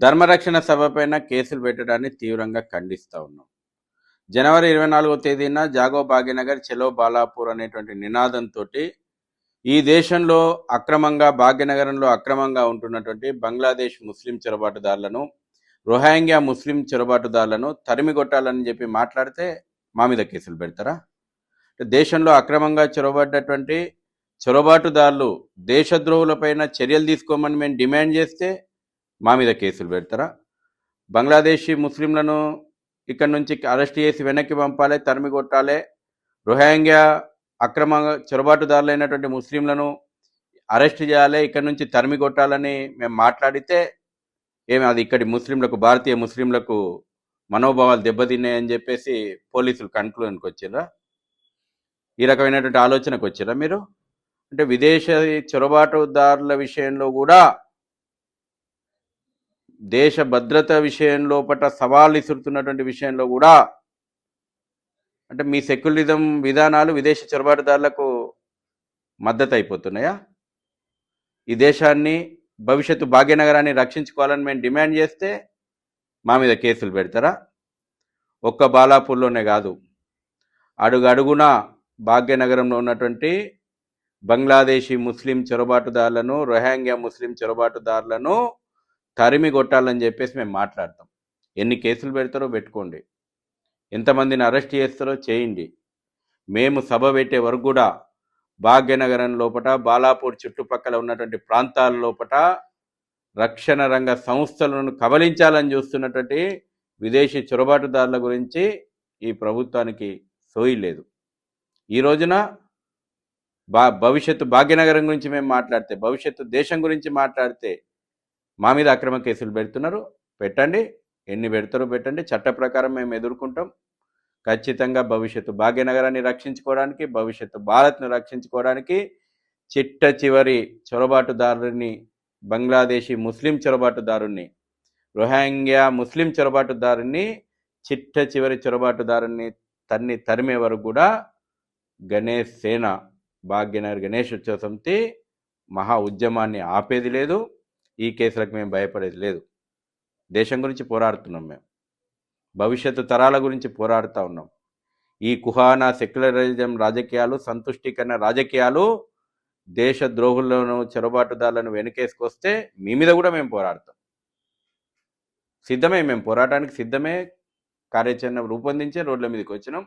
ధర్మరక్షణ సభపైన కేసులు పెట్టడాన్ని తీవ్రంగా ఖండిస్తూ ఉన్నాం. జనవరి 24వ తేదీన జాగో భాగ్యనగర్ చలో బాలాపూర్ అనేటువంటి నినాదంతో ఈ దేశంలో అక్రమంగా భాగ్యనగరంలో అక్రమంగా ఉంటున్నటువంటి బంగ్లాదేశ్ ముస్లిం చొరబాటుదారులను, రోహింగ్యా ముస్లిం చొరబాటుదారులను తరిమి కొట్టాలని చెప్పి మాట్లాడితే మా మీద కేసులు పెడతారా? దేశంలో అక్రమంగా చొరబడ్డటువంటి చొరబాటుదారులు దేశద్రోహులపైన చర్యలు తీసుకోమని మేము డిమాండ్ చేస్తే మా మీద కేసులు పెడతారా? బంగ్లాదేశీ ముస్లింలను ఇక్కడ నుంచి అరెస్ట్ చేసి వెనక్కి పంపాలి, తరిమి కొట్టాలి. రోహింగ్యా అక్రమంగా చొరబాటుదారులైనటువంటి ముస్లింలను అరెస్ట్ చేయాలి, ఇక్కడ నుంచి తరిమి కొట్టాలని మేము మాట్లాడితే ఏమి అది ఇక్కడి ముస్లింలకు, భారతీయ ముస్లింలకు మనోభావాలు దెబ్బతిన్నాయని చెప్పేసి పోలీసులు కన్క్లూజన్కి వచ్చిర్రా? ఈ రకమైనటువంటి ఆలోచనకు వచ్చిర్రా మీరు? అంటే విదేశీ చొరబాటుదారుల విషయంలో కూడా దేశ భద్రత విషయంలో సవాళ్ళు ఇస్తున్నటువంటి విషయంలో కూడా అంటే మీ సెక్యులరిజం విధానాలు విదేశీ చొరబాటుదారులకు మద్దతు అయిపోతున్నాయా? ఈ దేశాన్ని, భవిష్యత్తు భాగ్యనగరాన్ని రక్షించుకోవాలని మేము డిమాండ్ చేస్తే మా మీద కేసులు పెడతారా? ఒక్క బాలాపూర్లోనే కాదు, అడుగడుగున భాగ్యనగరంలో ఉన్నటువంటి బంగ్లాదేశీ ముస్లిం చొరబాటుదారులను, రోహింగ్యా ముస్లిం చొరబాటుదారులను తరిమి కొట్టాలని చెప్పేసి మేము మాట్లాడతాం. ఎన్ని కేసులు పెడతారో పెట్టుకోండి, ఎంతమందిని అరెస్ట్ చేస్తారో చేయండి. మేము సభ పెట్టే వరకు కూడా భాగ్యనగరం లోపల, బాలాపూర్ చుట్టుపక్కల ఉన్నటువంటి ప్రాంతాల లోపల రక్షణ రంగ సంస్థలను కబలించాలని చూస్తున్నటువంటి విదేశీ చొరబాటుదారుల గురించి ఈ ప్రభుత్వానికి సోయి లేదు. ఈ రోజున భవిష్యత్తు భాగ్యనగరం గురించి మేము మాట్లాడితే, భవిష్యత్తు దేశం గురించి మాట్లాడితే మా మీద అక్రమ కేసులు పెడుతున్నారు. పెట్టండి, ఎన్ని పెడతారో పెట్టండి, చట్ట ప్రకారం మేము ఎదుర్కొంటాం. ఖచ్చితంగా భవిష్యత్తు భాగ్యనగరాన్ని రక్షించుకోవడానికి, భవిష్యత్తు భారత్ను రక్షించుకోవడానికి చిట్ట చివరి చొరబాటుదారుని, బంగ్లాదేశీ ముస్లిం చొరబాటుదారుని, రోహింగ్యా ముస్లిం చొరబాటుదారుని, చిట్ట చివరి చొరబాటుదారుని తరిమే వరకు కూడా గణేష్ సేన, భాగ్యనగర్ గణేష్ ఉత్సవ సమితి మహా ఉద్యమాన్ని ఆపేది లేదు. ఈ కేసులకు మేము భయపడేది లేదు. దేశం గురించి పోరాడుతున్నాం, మేము భవిష్యత్తు తరాల గురించి పోరాడుతూ ఉన్నాం. ఈ కుహానా సెక్యులరిజం రాజకీయాలు, సంతుష్టీకరణ రాజకీయాలు దేశ ద్రోహులను, చొరబాటుదారులను వెనుకేసుకొస్తే మీ మీద కూడా మేము పోరాడతాం. సిద్ధమే, మేము పోరాటానికి సిద్ధమే. కార్యాచరణ రూపొందించే రోడ్ల మీదకి వచ్చినాం.